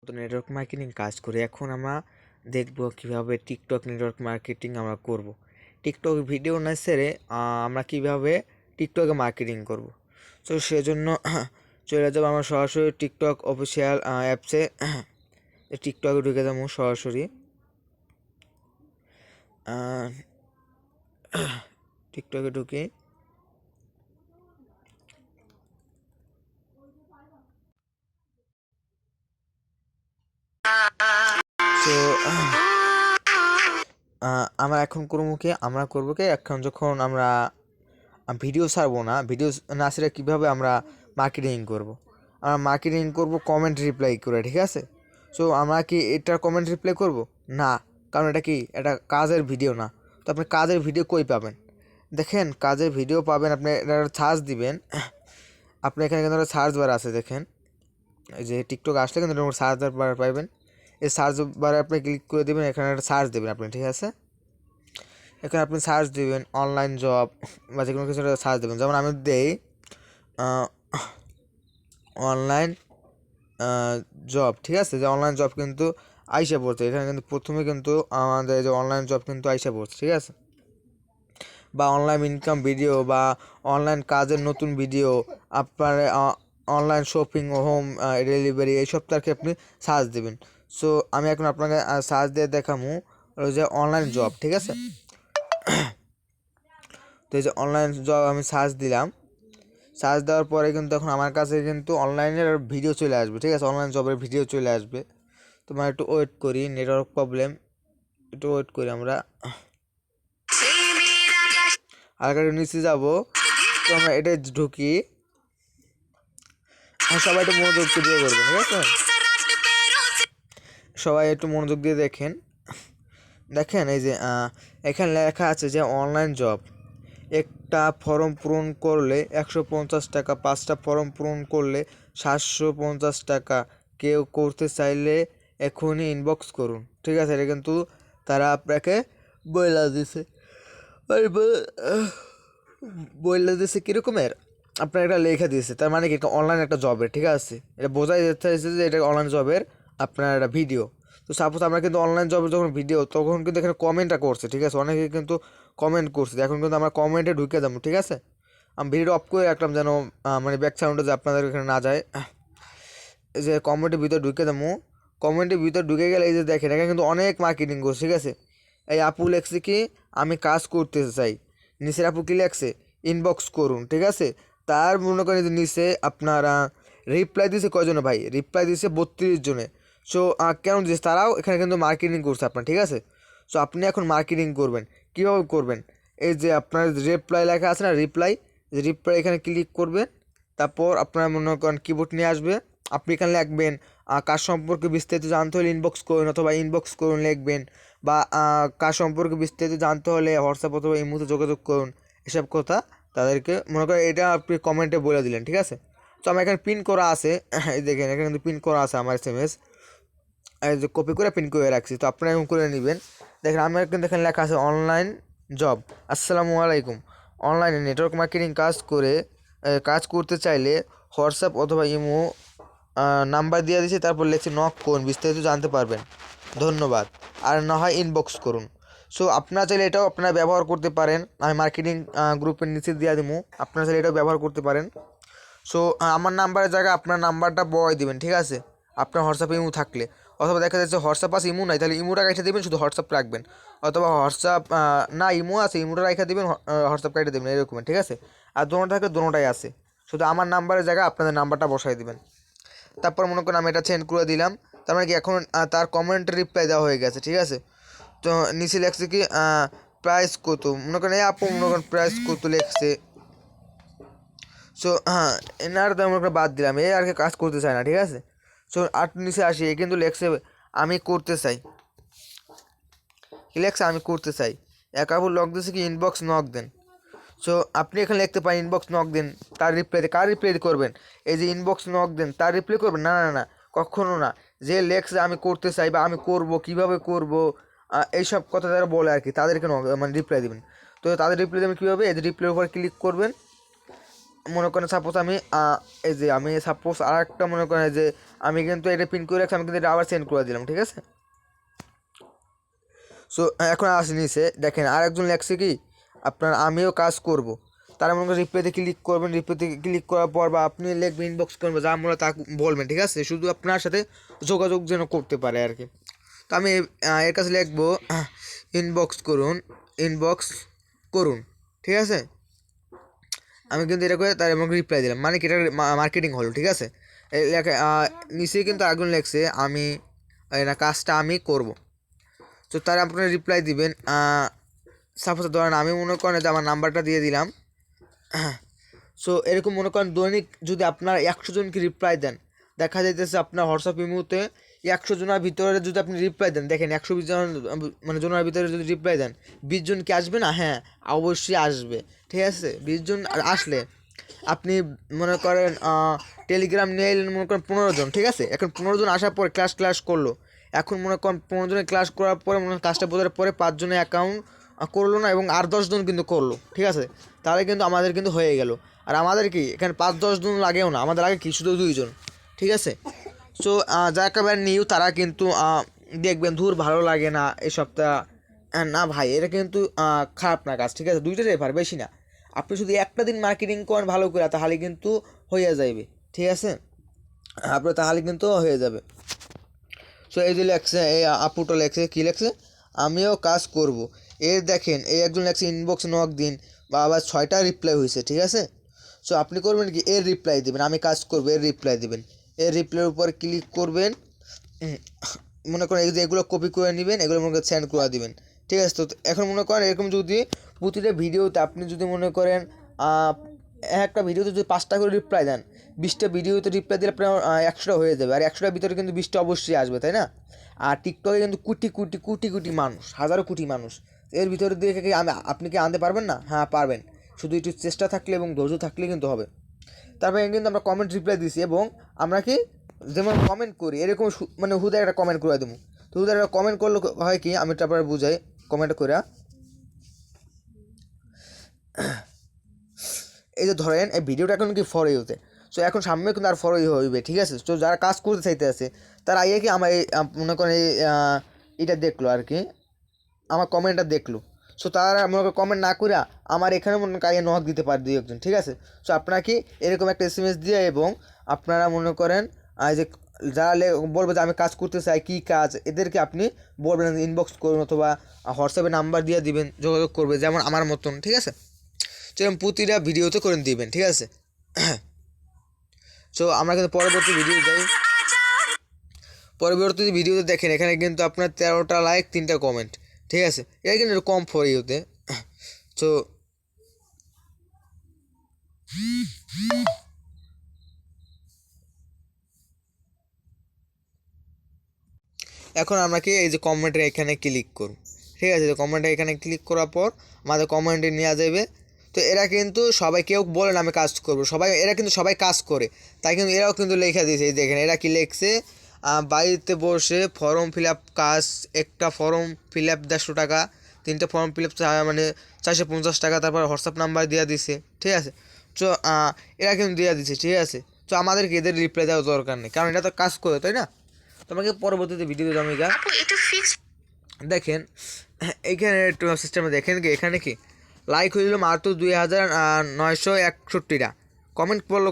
তো network marketing কাজ করি। এখন আমরা দেখব কিভাবে টিকটক নেটওয়ার্ক মার্কেটিং আমরা করব। টিকটক ভিডিও না ছেড়ে আমরা কিভাবে টিকটকে মার্কেটিং করব। তো সেজন্য চলে যাবো আমরা সরাসরি টিকটক অফিসিয়াল অ্যাপসে। টিকটকে ঢুকে যাবো সরাসরি। টিকটকে ঢুকি। তো আমরা এখন করবো কি, এখন যখন আমরা ভিডিও ছাড়বো না, ভিডিও না ছেড়ে কীভাবে আমরা মার্কেটিং করব। আমরা মার্কেটিং করব কমেন্ট রিপ্লাই করে, ঠিক আছে। সো আমরা কি এটার কমেন্ট রিপ্লাই করব না, কারণ এটা কি, এটা কাজের ভিডিও না। তো আপনি কাজের ভিডিও কই পাবেন? দেখেন, কাজের ভিডিও পাবেন, আপনি এটা সার্চ দিবেন। আপনি এখানে কিন্তু সার্চ বার আছে, দেখেন এই যে টিকটক আসলে কিন্তু সার্চ বার পাবেন। এই সার্চ বারে আপনি ক্লিক করে দেবেন, এখানে একটা সার্চ দেবেন আপনি, ঠিক আছে। এখানে আপনি সার্চ দেবেন অনলাইন জব বা যে কোনো কিছু সার্চ দেবেন। যেমন আমি দেই অনলাইন জব, ঠিক আছে। যে অনলাইন জব কিন্তু আইসা পড়ছে, এখানে কিন্তু প্রথমে কিন্তু আমাদের যে অনলাইন জব কিন্তু আইসা পড়ছে, ঠিক আছে। বা অনলাইন ইনকাম ভিডিও বা অনলাইন কাজের নতুন ভিডিও, আপনার অনলাইন শপিং ও হোম ডেলিভারি, এইসব তারকে আপনি সার্চ দেবেন। সো আমি এখন আপনাকে সার্চ দিয়ে দেখাবো যে অনলাইন জব, ঠিক আছে। তো এই যে অনলাইন জব আমি সার্চ দিলাম। সার্চ দেওয়ার পরে কিন্তু এখন আমার কাছে কিন্তু অনলাইনের ভিডিও চলে আসবে, ঠিক আছে। অনলাইন জবের ভিডিও চলে আসবে। তোমার একটু ওয়েট করি, নেটওয়ার্ক প্রবলেম, একটু ওয়েট করি আমরা। আর একটু নিচে যাবো, তো আমরা এটা ঢুকি। সবাই একটু মনোযোগ দিয়ে করবেন, ঠিক আছে। সবাই একটু মনোযোগ দিয়ে দেখেন। দেখেন এই যে এখানে লেখা আছে যে অনলাইন জব। একটা ফর্ম পূরণ করলে 150 টাকা, 5টা ফর্ম পূরণ করলে 750 টাকা। কেউ করতে চাইলে এখনই ইনবক্স করুন, ঠিক আছে। এটা কিন্তু তারা আপনাকে বইলা দিছে, বইলা দিছে কীরকমের, আপনার এটা লেখা দিয়েছে। তার মানে কি, এটা অনলাইন একটা জবের, ঠিক আছে। এটা বোঝাই যাচ্ছে যে এটা অনলাইন জবের আপনার একটা ভিডিও। তো সাপোজ আমরা কিন্তু অনলাইন জবের যখন ভিডিও, তখন কিন্তু এখানে কমেন্টটা করছে, ঠিক আছে। অনেকে কিন্তু কমেন্ট করছে। এখন কিন্তু আমরা কমেন্টে ঢুকে যাবো, ঠিক আছে। আমি ভিডিও অফ করে রাখলাম যেন মানে ব্যাক সাউন্ডে যে আপনাদের এখানে না যায়। এই যে কমেন্টের ভিতরে ঢুকে যাবো। কমেন্টের ভিতরে ঢুকে গেলে এই যে দেখেন, এখানে কিন্তু অনেক মার্কেটিং করছে, ঠিক আছে। এই আপু লেখছে কি, আমি কাজ করতে চাই। নিচের আপু কি লেখছে, ইনবক্স করুন, ঠিক আছে। তার মনে করেন যে নিচে আপনারা রিপ্লাই দিয়েছে কয়জনে ভাই, রিপ্লাই দিয়েছে 32 জনে। সো কেন দিয়েছে, তারাও এখানে কিন্তু মার্কেটিং করছে আপনার, ঠিক আছে। সো আপনি এখন মার্কেটিং করবেন, কীভাবে করবেন? এই যে আপনার রিপ্লাই লেখা আছে না, রিপ্লাই, রিপ্লাই এখানে ক্লিক করবেন। তারপর আপনার মনে করেন কিবোর্ড নিয়ে আসবে। আপনি এখানে লিখবেন কাজ সম্পর্কে বিস্তারিত জানতে হলে ইনবক্স করুন, অথবা ইনবক্স করুন লিখবেন। বা কাজ সম্পর্কে বিস্তারিত জানতে হলে হোয়াটসঅ্যাপ অথবা ইমোতে যোগাযোগ করুন, এসব কথা তাদেরকে মনে করেন এটা আপনি কমেন্টে বলে দিলেন, ঠিক আছে। তো আমার এখানে পিন করা আছে, এই দেখেন এখানে কিন্তু পিন করা আছে আমার SMS, এই যে কপি করে পিন করে রাখছি। তো আপনারা এরকম করে নেবেন। দেখেন আমার কিন্তু এখানে লেখা আছে অনলাইন জব। আসসালামু আলাইকুম। অনলাইনে নেটওয়ার্ক মার্কেটিং কাজ করতে চাইলে হোয়াটসঅ্যাপ অথবা ইমো নাম্বার দিয়ে দিয়েছি, তারপর লিখছি নক করুন, বিস্তারিত জানতে পারবেন, ধন্যবাদ। আর না হয় ইনবক্স করুন। সো আপনারা চাইলে এটাও আপনারা ব্যবহার করতে পারেন। আমি মার্কেটিং গ্রুপের নিচে দিয়ে দেবো, আপনারা চাইলে এটাও ব্যবহার করতে পারেন। সো আমার নাম্বারের জায়গায় আপনার নাম্বারটা বয় দিবেন, ঠিক আছে। আপনার হোয়াটসঅ্যাপে ইমো থাকলে, অথবা দেখা যাচ্ছে হোয়াটসঅ্যাপ আছে ইমো নাই, তাহলে ইমোটা রেখে দেবেন, শুধু হোয়াটসঅ্যাপ রাখবেন। অথবা হোয়াটসঅ্যাপ না ইমো আছে, ইমোটা রেখে দেবেন, হোয়াটসঅ্যাপ কেটে দেবেন, এরকম, ঠিক আছে। আর দোনোটা থাকলে দোনোটাই আছে, শুধু আমার নাম্বারের জায়গায় আপনাদের নাম্বারটা বসাই দেবেন। তারপর মনে করেন আমি এটা সেন্ড করে দিলাম। তার মানে কি, এখন তার কমেন্টের রিপ্লাই দেওয়া হয়ে গেছে, ঠিক আছে। তো নিচে লেখছে কি প্রাইস কত, মনে করেন এই আপু মনে করেন প্রাইস কত লেখছে। সো এনার তো আমরা বাদ দিলাম, এই আর কি কাজ করতে চায় না, ঠিক আছে। সো আর নিচে আসি, এ কিন্তু লেখছে আমি করতে চাই, কি লেখছে আমি করতে চাই। এক আপু লক দিয়েছে কি ইনবক্স নক দেন। সো আপনি এখানে লিখতে পারেন ইনবক্স নক দেন, তার রিপ্লাই, কার রিপ্লাই করবেন? এই যে ইনবক্স নক দেন তার রিপ্লাই করবেন, না না না, কখনো না। যে লেখছে আমি করতে চাই বা আমি করব, কিভাবে করব, এইসব কথা যারা বলে আর কি, তাদেরকে মানে রিপ্লাই দেবেন। তো তাদের রিপ্লাই দেবেন কীভাবে? এই যে রিপ্লাইয়ের উপর ক্লিক করবেন। মনে করেন সাপোজ আমি এই যে আমি সাপোজ আর একটা মনে করেন যে আমি কিন্তু এটা পিন করে রাখছি, আমি কিন্তু এটা আবার সেন্ড করে দিলাম, ঠিক আছে। সো এখন আসি নিচে দেখেন আর একজন লেখছে কি আপনার আমিও কাজ করব, তারা মনে করেন রিপ্লাইতে ক্লিক করবেন, রিপ্লাইতে ক্লিক করার পর বা আপনি লিখবেন ইনবক্স করবেন, যা আমরা তা বলবেন, ঠিক আছে, শুধু আপনার সাথে যোগাযোগ যেন করতে পারে আর কি। তো আমি এর কাছে লিখবো ইনবক্স করুন, ইনবক্স করুন, ঠিক আছে। আমি কিন্তু এটা করে তার আমাকে রিপ্লাই দিলাম, মানে কি এটা মার্কেটিং হলো, ঠিক আছে। নিচেই কিন্তু আগুন লেখছে আমি না কাজটা আমি করব। তো তারা আপনারা রিপ্লাই দিবেন। সাপোজ ধরেন আমি মনে করেন যে আমার নাম্বারটা দিয়ে দিলাম। সো এরকম মনে করেন দৈনিক যদি আপনার 100 জনকে রিপ্লাই দেন, দেখা যাইতেছে আপনার হোয়াটসঅ্যাপ ইমোতে 100 জনের ভিতরে যদি আপনি রিপ্লাই দেন, দেখেন 120 জন মানে জনের ভিতরে যদি রিপ্লাই দেন 20 জন কি আসবে না? হ্যাঁ, অবশ্যই আসবে, ঠিক আছে। 20 জন আসলে আপনি মনে করেন টেলিগ্রাম নিয়ে এলেন মনে করেন 15 জন, ঠিক আছে। এখন 15 জন আসার পর ক্লাস করলো, এখন মনে করেন 15 জনের ক্লাস করার পরে মনে হয় কাজটা বোঝার পরে 5 জনের অ্যাকাউন্ট করলো না এবং আর 10 জন কিন্তু করলো, ঠিক আছে। তাহলে কিন্তু আমাদের কিন্তু হয়ে গেল। আর আমাদের কি এখানে 5-10 জন লাগেও না, আমাদের আগে কি শুধু 2 জন, ঠিক আছে। সো যা একেবারে নিউ তারা কিন্তু দেখবেন ধুর ভালো লাগে না এই সপ্তাহ, না ভাই এটা কিন্তু খারাপ না কাজ, ঠিক আছে। 2টা রেফার, বেশি না। আপনি শুধু একটা দিন মার্কেটিং করেন ভালো করে, তাহলে কিন্তু হয়ে যাবে, ঠিক আছে। আপনার তাহলে কিন্তু হয়ে যাবে। সো এই যে লেখছে এই আপুটা লেখছে কী লেখছে, আমিও কাজ করব। এর দেখেন এই একজন লেখছে ইনবক্স নক দিন, বা আবার 6টা রিপ্লাই হয়েছে, ঠিক আছে। সো আপনি করবেন কি এর রিপ্লাই দেবেন, আমি কাজ করবো এর রিপ্লাই দেবেন, এর রিপ্লাইয়ের উপর ক্লিক করবেন। মনে করেন এই যে এগুলো কপি করে নেবেন, এগুলো মনে করেন সেন্ড করে দেবেন, ঠিক আছে। তো এখন মনে করেন এরকম যদি প্রতিটা ভিডিওতে আপনি যদি মনে করেন একটা ভিডিওতে যদি 5টা করে রিপ্লাই দেন, 20টা ভিডিওতে রিপ্লাই দিলে আপনার 100টা হয়ে যাবে। আর 100টার ভিতরে কিন্তু 20টা অবশ্যই আসবে, তাই না? আর টিকটকে কিন্তু কোটি কোটি কোটি কোটি মানুষ, হাজারো কোটি মানুষ, এর ভিতরে দিয়ে কি আপনি কি আনতে পারবেন না? হ্যাঁ পারবেন, শুধু একটু চেষ্টা থাকলে এবং ধৈর্য থাকলে কিন্তু হবে। তারপরে কিন্তু আমরা কমেন্ট রিপ্লাই দিছি এবং আমরা কি যেমন কমেন্ট করি এরকম মানে হুদা একটা কমেন্ট করে দেবো। তো হুদা একটা কমেন্ট করলে হয় কি, আমি তারপরে বুঝাই কমেন্ট করে। এই যে ধরেন এই ভিডিওটা এখন কি ফর ইউতে, সো এখন সামনে কিন্তু আর ফর ইউ হইবে, ঠিক আছে। তো যারা কাজ করতে চাইতে আছে তারা আইয়ে কি আমার এই মনে করেন এই এটা দেখলো আর কি, আমার কমেন্টটা দেখলো। সো তারা মনে করেন কমেন্ট না করে আমার এখানে মনে করেন আইয়ে নক দিতে পারে 2-1 জন, ঠিক আছে। সো আপনারা কি এরকম একটা এসএমএস দিয়ে এবং আপনারা মনে করেন যে যারা বলবে যে আমি কাজ করতে চাই, কী কাজ, এদেরকে আপনি বলবেন ইনবক্স করুন অথবা হোয়াটসঅ্যাপে নাম্বার দিয়ে দিবেন, যোগাযোগ করবে যেমন আমার মতন, ঠিক আছে। সেরকম প্রতিটা ভিডিওতে করে দিবেন, ঠিক আছে। সো আমরা কিন্তু পরবর্তী ভিডিও যাই। পরবর্তী ভিডিওতে দেখেন এখানে কিন্তু আপনার 13টা লাইক 3টা কমেন্ট, ঠিক আছে। এটা কিন্তু কম ফর ইউতে। সো এখন আমরা কি এই যে কমেন্টের এখানে ক্লিক করব, ঠিক আছে। তো কমেন্টে এখানে ক্লিক করার পর আমাদের কমেন্টে নেওয়া যাবে। তো এরা কিন্তু সবাই কেউ বলেন আমি কাজ করবো, সবাই এরা কিন্তু সবাই কাজ করে, তাই কিন্তু এরাও কিন্তু লেখা দিয়েছে। এই দেখেন এরা কি লিখছে, বাড়িতে বসে ফর্ম ফিল আপ কাজ, একটা ফর্ম ফিল আপ 150 টাকা, 3টা ফর্ম ফিল আপ মানে 450 টাকা, তারপর হোয়াটসঅ্যাপ নাম্বার দেওয়া দিছে, ঠিক আছে। তো এরা কিন্তু দেওয়া দিছে, ঠিক আছে। তো আমাদেরকে এদের রিপ্লাই দেওয়ার দরকার নেই, কারণ এটা তো কাজ করে, তাই না। তোমাকে পরবর্তীতে ভিডিওতে আমি দেখেন এইখানে একটু সিস্টেমে দেখেন কি এখানে কি লাইক হইল মাত্র 2961টা, কমেন্ট পড়লো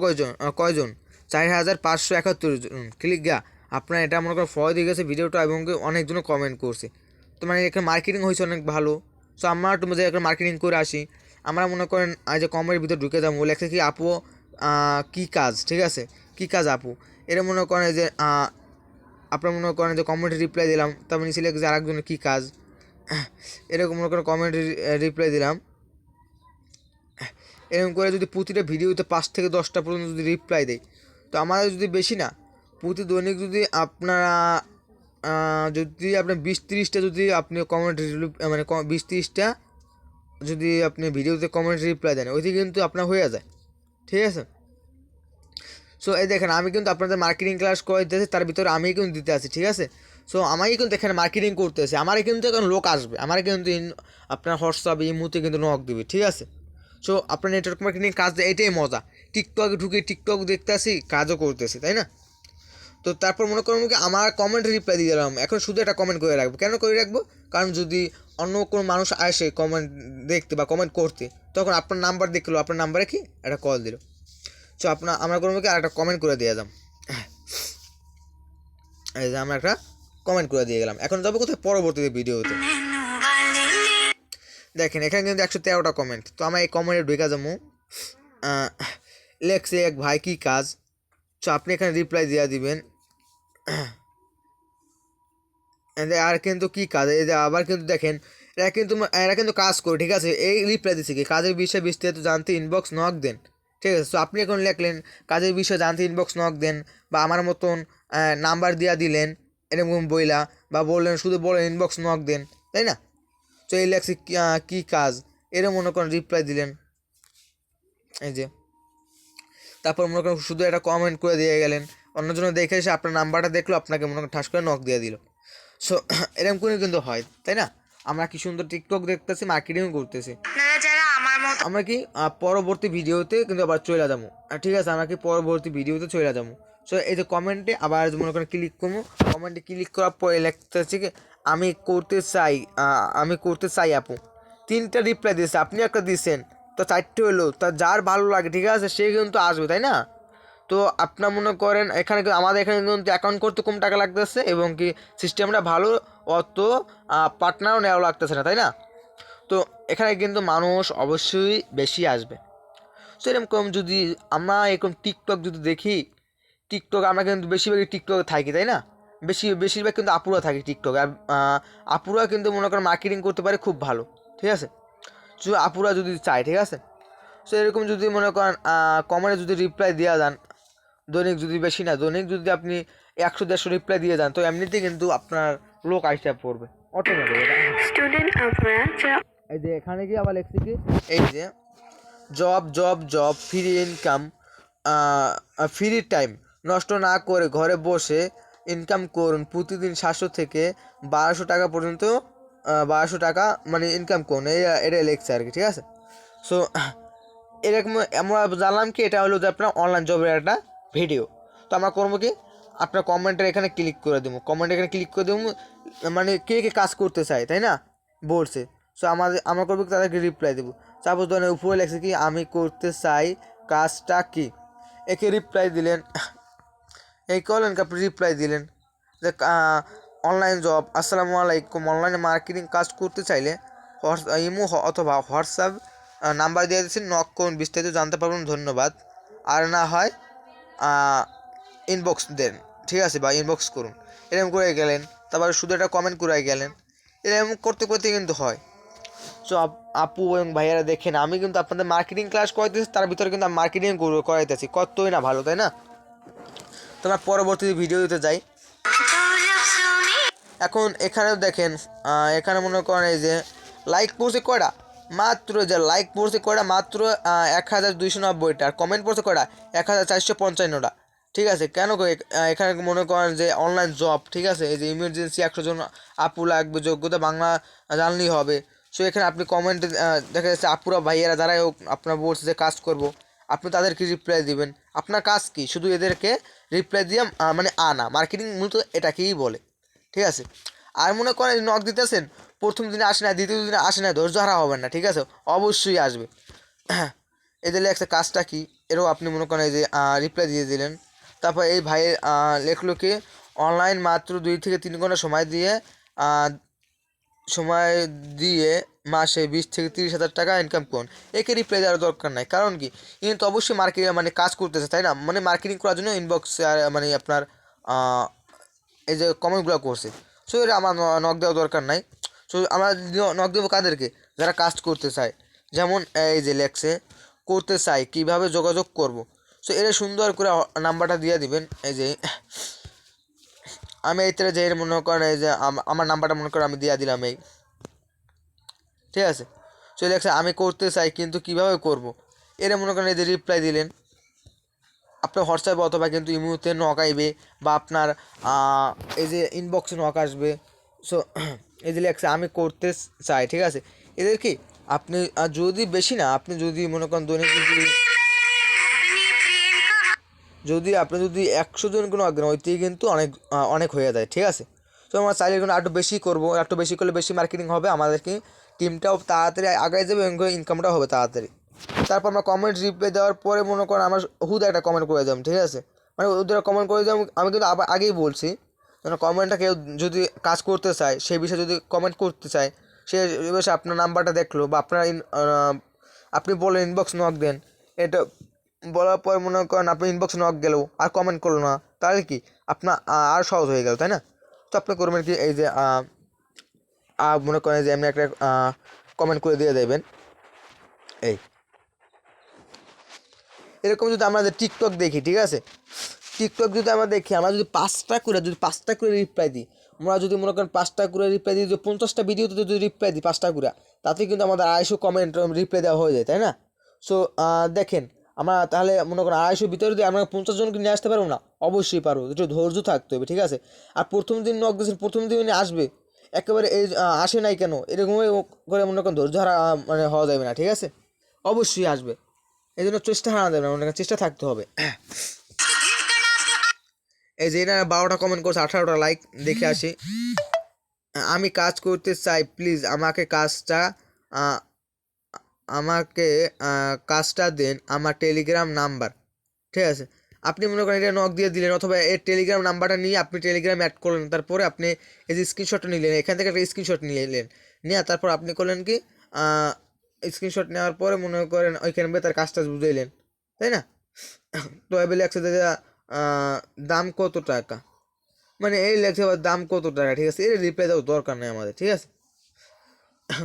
কয়জন 4571 জন, ক্লিক গা আপনার এটা মনে করেন ফলো দিয়ে গেছে ভিডিওটা এবং অনেকজন কমেন্ট করছে। তো মানে এখানে মার্কেটিং হয়েছে অনেক ভালো। সো আমরা একটু মধ্যে একটা মার্কেটিং করে আসি। আমরা মনে করেন আজ কমেন্টের ভিতরে ঢুকে যাবো, লেখছে কি আপু কী কাজ, ঠিক আছে, কী কাজ আপু, এরা মনে করেন যে আপনার মনে করেন যে কমেন্টে রিপ্লাই দিলাম, তারপর নিচে লেখছে আরেকজনের কী কাজ, এরকম মনে করেন কমেন্টে রিপ্লাই দিলাম। এরকম করে যদি প্রতিটা ভিডিওতে 5 থেকে 10টা পর্যন্ত যদি রিপ্লাই দেয়, তো আমাদের যদি বেশি না প্রতি দৈনিক যদি আপনারা যদি আপনার 20-30টা যদি আপনি কমেন্ট মানে 20-30টা যদি আপনি ভিডিওতে কমেন্ট রিপ্লাই দেন, ওইটি কিন্তু আপনার হয়ে যায়, ঠিক আছে। সো এই দেখেন আমি কিন্তু আপনাদের মার্কেটিং ক্লাস করে দিতেছি, তার ভিতরে আমি কিন্তু দিতে আছি, ঠিক আছে। সো আমাকে কিন্তু এখানে মার্কেটিং করতেছে, আমারই কিন্তু এখন লোক আসবে, আমার কিন্তু আপনার হোয়াটসঅ্যাপ ইমোতে কিন্তু নক দিবে, ঠিক আছে। সো আপনার নেটওয়ার্ক মার্কেটিং কাজ এটাই মজা, টিকটকে ঢুকে টিকটক দেখতেছি, কাজও করতেছি, তাই না? তো তারপর মনে করুন কি আমার কমেন্টে রিপ্লাই দিয়ে দিলাম, এখন শুধু একটা কমেন্ট করে রাখবো। কেন করে রাখবো? কারণ যদি অন্য কোনো মানুষ আসে কমেন্ট দেখতে বা কমেন্ট করতে, তখন আপনার নাম্বার দেখলো, আপনার নাম্বারে কি একটা কল দিল। সো আমরা করবো কি আর একটা কমেন্ট করে দিয়ে দিলাম, এই যে আমরা একটা কমেন্ট করে দিয়ে গেলাম। এখন যাবো কোথায়? পরবর্তী ভিডিওতে। দেখেন এখানে কিন্তু 113টা কমেন্ট। তো আমার এই কমেন্টে ঢুকে যাবো, লেখছে এক ভাই কি কাজ। সো আপনি এখানে রিপ্লাই দিয়ে দিবেন। আর কিন্তু কি কাজ, এই যে আবার কিন্তু দেখেন এরা কিন্তু কাজ করে, ঠিক আছে? এই রিপ্লাই দিচ্ছে কি, কাজের বিষয়ে বিস্তারিত জানতে ইনবক্স নক দেন, ঠিক আছে? সো আপনি এখন লিখলেন কাজের বিষয়ে জানতে ইনবক্স নক দেন, বা আমার মতন নাম্বার দিয়া দিলেন এরকম বইলা, বা বললেন শুধু বলেন ইনবক্স নক দেন, তাই না? তো এই লেখছে কী কাজ, এরকম মনে করেন রিপ্লাই দিলেন, এই যে। তারপর মনে করেন শুধু একটা কমেন্ট করে দিয়ে গেলেন, অন্যজনে দেখে এসে আপনার নাম্বারটা দেখলো, আপনাকে মনে করেন ঠাস করে নক দিয়ে দিল। সো এরকম করে কিন্তু হয়, তাই না? আমরা কি সুন্দর টিকটক দেখতেছি, মার্কেটিংও করতেছি। আমরা কি পরবর্তী ভিডিওতে কিন্তু আবার চলে যাবো, ঠিক আছে? আমরা কি পরবর্তী ভিডিওতে চলে যাবো। সো এই যে কমেন্টে আবার মনে করেন ক্লিক করবো, কমেন্টে ক্লিক করার পরে লিখতেছি কি আমি করতে চাই আপু। 3টা রিপ্লাই দিয়েছে, আপনি একটা দিয়েছেন, তো 4টে হলো। তা যার ভালো লাগে, ঠিক আছে, সে কিন্তু আসবে, তাই না? তো আপনার মনে করেন এখানে আমাদের এখানে কিন্তু অ্যাকাউন্ট করতে কম টাকা লাগতেছে, এবং কি সিস্টেমটা ভালো, অত পার্টনারও নেওয়া লাগতেছে না, তাই না? তো এখানে কিন্তু মানুষ অবশ্যই বেশি আসবে। সো এরকম যদি আমরা এরকম টিকটক যদি দেখি, টিকটক আমরা কিন্তু বেশিরভাগই টিকটকে থাকি, তাই না? বেশিরভাগ কিন্তু আপুরা থাকি টিকটক, আর আপুরা কিন্তু মনে করেন মার্কেটিং করতে পারে খুব ভালো, ঠিক আছে? শুধু আপুরা যদি চায়, ঠিক আছে? সো এরকম যদি মনে করেন কমেন্টে যদি রিপ্লাই দেওয়া যান, দৈনিক যদি বেশি না, দৈনিক যদি আপনি 100-150 রিপ্লাই দিয়ে যান, তো এমনিতেই কিন্তু আপনার লোক আইসা পড়বে অটোমেটিক। এই যে এখানে কি আবার লেখছি কি, এই যে job job job, free income, free time নষ্ট না করে ঘরে বসে ইনকাম করুন, প্রতিদিন 700 থেকে 1200 টাকা পর্যন্ত, 1200 টাকা মানে ইনকাম করুন, এটা লেখছে আর কি, ঠিক আছে? সো এরকম আমরা জানলাম কি এটা হলো যে আপনার অনলাইন জবের একটা ভিডিও। তো আমরা করবো কি, আপনার কমেন্টের এখানে ক্লিক করে দেবো, মানে কে কে কাজ করতে চায়, তাই না? বলছে। সো আমরা করবো কি, তাদেরকে রিপ্লাই দেবো। সাপোজ ধরেন উপরে লেখছে কি আমি করতে চাই কাজটা কি, একে রিপ্লাই দিলেন, এই করলেন কি আপনি রিপ্লাই দিলেন যে অনলাইন জব, আসসালামু আলাইকুম, অনলাইনে মার্কেটিং কাজ করতে চাইলে ইমো অথবা হোয়াটসঅ্যাপ নাম্বার দিয়ে দিচ্ছেন, নক করুন, বিস্তারিত জানতে পারবেন, ধন্যবাদ। আর না হয় ইনবক্স দেন, ঠিক আছে, বা ইনবক্স করুন, এরকম করে গেলেন। তারপরে শুধু একটা কমেন্ট করে গেলেন, এরকম করতে করতে কিন্তু হয়। সো আপু এবং ভাইয়ারা দেখেন, আমি কিন্তু আপনাদের মার্কেটিং ক্লাস করাইতেছি, তার ভিতরে কিন্তু আমি মার্কেটিং করাইতেছি, কতই না ভালো, তাই না? তোমার পরবর্তী ভিডিওতে যাই। এখন এখানেও দেখেন, এখানে মনে করেন এই যে লাইক পড়ছে কয়টা, মাত্র যে লাইক পড়ছে কয়টা, মাত্র 1290টা, আর কমেন্ট পড়ছে কয়টা, 1455টা, ঠিক আছে? কেন এখানে মনে করেন যে অনলাইন জব, ঠিক আছে, এই যে ইমার্জেন্সি 100 জন আপু লাগবে, যোগ্যতা বাংলা জানলেই হবে। সো এখানে আপনি কমেন্টে দেখা যাচ্ছে আপুরা ভাইয়েরা যারাই হোক আপনার বলছে যে কাজ করব, আপনি তাদেরকে রিপ্লাই দিবেন। আপনার কাজ কি, শুধু এদেরকে রিপ্লাই দিয়ে মানে আনা, মার্কেটিং মূলত এটাকেই বলে, ঠিক আছে? আর মনে করেন নক দিতেছেন, প্রথম দিনে আসে না, দ্বিতীয় দিনে আসে না, ধৈর্য হারা হবেন না, ঠিক আছে? অবশ্যই আসবে। এদের লেখছে কাজটা কি, এরও আপনি মনে করেন এই যে রিপ্লাই দিয়ে দিলেন। তারপর এই ভাইয়ের লেখলো কি অনলাইন মাত্র 2 থেকে 3 ঘন্টা সময় দিয়ে মাসে 20 থেকে 30 হাজার টাকা ইনকাম করুন, একে রিপ্লাই দেওয়ার দরকার নাই। কারণ কি, কিন্তু অবশ্যই মানে কাজ করতেছে, তাই না? মানে মার্কেটিং করার জন্য ইনবক্সে মানে আপনার এই যে কমেন্টগুলো করছে। সো এটা আমার নক দেওয়ার দরকার নাই। সো আমরা নক দেবো কাদেরকে, যারা কাজ করতে চায়। যেমন এই যে লেখছে করতে চাই, কিভাবে যোগাযোগ করব। সো এটা সুন্দর করে নাম্বারটা দিয়ে দিবেন। এই যে আমি এইটারে যে মনে করেন এই যে আমার নাম্বারটা মনে করেন আমি দিয়ে দিলাম এই, ঠিক আছে? সো লেখছে আমি করতে চাই কিন্তু কিভাবে করব, এরা মনে করেন এই যে রিপ্লাই দিলেন। আপনার হোয়াটসঅ্যাপে অথবা কিন্তু ইমোতে নক আইবে, বা আপনার এই যে ইনবক্সে নক আসবে। সো এই যে লেখছে আমি করতে চাই, ঠিক আছে? এদের কি আপনি যদি বেশি না, আপনি যদি মনে করেন দৈনিক যদি যদি আপনি যদি 100 জনকে নক দেন ওইতেই কিন্তু অনেক অনেক হয়ে যায়, ঠিক আছে। তো আমরা চাইলে কিন্তু একটু বেশি করবো, একটু বেশি করলে বেশি মার্কেটিং হবে, আমাদের কি টিমটাও তাড়াতাড়ি আগায় যাবে এবং ইনকামটাও হবে তাড়াতাড়ি। তারপর আমরা কমেন্ট রিপ্লাই দেওয়ার পরে মনে করেন আমার হুদা একটা কমেন্ট করে দিলাম, ঠিক আছে, মানে ওদের কমেন্ট করে দিলাম। আমি কিন্তু আবার আগেই বলছি, কমেন্টটা কেউ যদি কাজ করতে চায়, সেই বিষয়ে যদি কমেন্ট করতে চায়, সে বিষয়ে আপনার নাম্বারটা দেখলো বা আপনার আপনি বলেন ইনবক্স নক দেন, এটা বলার পর মনে করেন আপনি ইনবক্স নক গেলেও আর কমেন্ট করলো না, তাহলে কি আপনার আর সহজ হয়ে গেল, তাই না? তো আপনি করবেন কি, এই যে মনে করেন যে এমনি একটা কমেন্ট করে দিয়ে দেবেন। এই এরকম যদি আমরা যে টিকটক দেখি, ঠিক আছে, টিকটক যদি আমরা দেখি, আমরা যদি পাঁচটা করে রিপ্লাই দিই, আমরা যদি মনে করেন 5টা করে রিপ্লাই দিই, যদি 50টা ভিডিওতে যদি রিপ্লাই দিই 5টা করে, তাতে কিন্তু আমাদের 250 কমেন্ট রিপ্লাই দেওয়া হয়ে যায়, তাই না? সো দেখেন, আমরা তাহলে মনে করেন 250 ভিতরে যদি আমরা 50 জনকে নিয়ে আসতে পারবো না? অবশ্যই পারবো, একটু ধৈর্য থাকতে হবে, ঠিক আছে। আর প্রথম দিন নক দিয়েছেন, প্রথম দিন আসবে একেবারে, এই আসে নাই কেন এরকমই করে মনে করেন ধৈর্য হারা মানে হওয়া যাবে না, ঠিক আছে, অবশ্যই আসবে। এই জন্য চেষ্টা হারানো যাবে না, মনে করেন চেষ্টা থাকতে হবে। এই যে এরা 12টা কমেন্ট করছে, 18টা লাইক, দেখে আসি। আমি কাজ করতে চাই, প্লিজ আহ, আমাকে কাজটা দেন, আমার টেলিগ্রাম নাম্বার, ঠিক আছে। আপনি মনে করেন এটা নক দিয়ে দিলেন, অথবা এর টেলিগ্রাম নাম্বারটা নিয়ে আপনি টেলিগ্রাম অ্যাড করলেন, তারপরে আপনি এই যে স্ক্রিনশটটা নিলেন, এখান থেকে একটা স্ক্রিনশট নিলেন, নিয়ে তারপর আপনি করলেন কি, স্ক্রিনশট নেওয়ার পরে মনে করেন ওইখানে তার কাজটা বুঝাইলেন, তাই না? তো এবার লেখছে যে দাম কত টাকা, মানে এই লেখছে আবার দাম কত টাকা, ঠিক আছে, এর রিপ্লাই দেওয়ার দরকার নেই আমাদের, ঠিক আছে।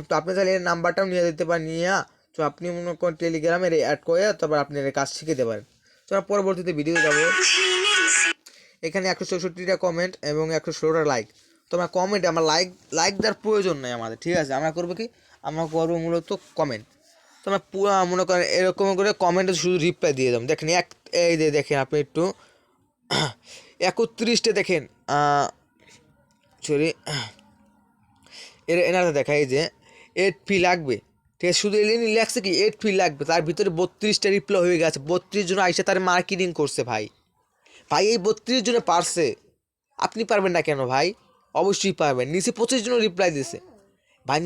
তো আপনি তাহলে এর নাম্বারটাও নিয়ে দিতে পারেন, নিয়ে তো আপনি মনে করেন টেলিগ্রামের অ্যাড করে তারপর আপনি এর কাজ শিখে দিতে পারেন। তো আমরা পরবর্তীতে ভিডিও যাবো। এখানে 164টা কমেন্ট এবং 116টা লাইক। তো আমরা কমেন্টে আমরা লাইক দেওয়ার প্রয়োজন নেই আমাদের, ঠিক আছে। আমরা করবো কি, আমরা করবো মূলত কমেন্ট। তো আমরা পুরো মনে করেন এরকম করে কমেন্টে শুধু রিপ্লাই দিয়ে দাম। দেখেন এই যে দেখেন আপনি একটু 31টে দেখেন, সরি, এনারা দেখা এই যে 8 ফি লাগবে, ঠিক আছে, শুধু এলিনি লেখছে কি 8 ফি লাগবে, তার ভিতরে 32টা রিপ্লাই হয়ে গেছে, 32 জন আইসে তার মার্কেটিং করছে ভাই। এই 32 জনে পারছে, আপনি পারবেন না কেন ভাই? অবশ্যই পারবেন। নিচে 25 জন রিপ্লাই দিয়েছে ভাই,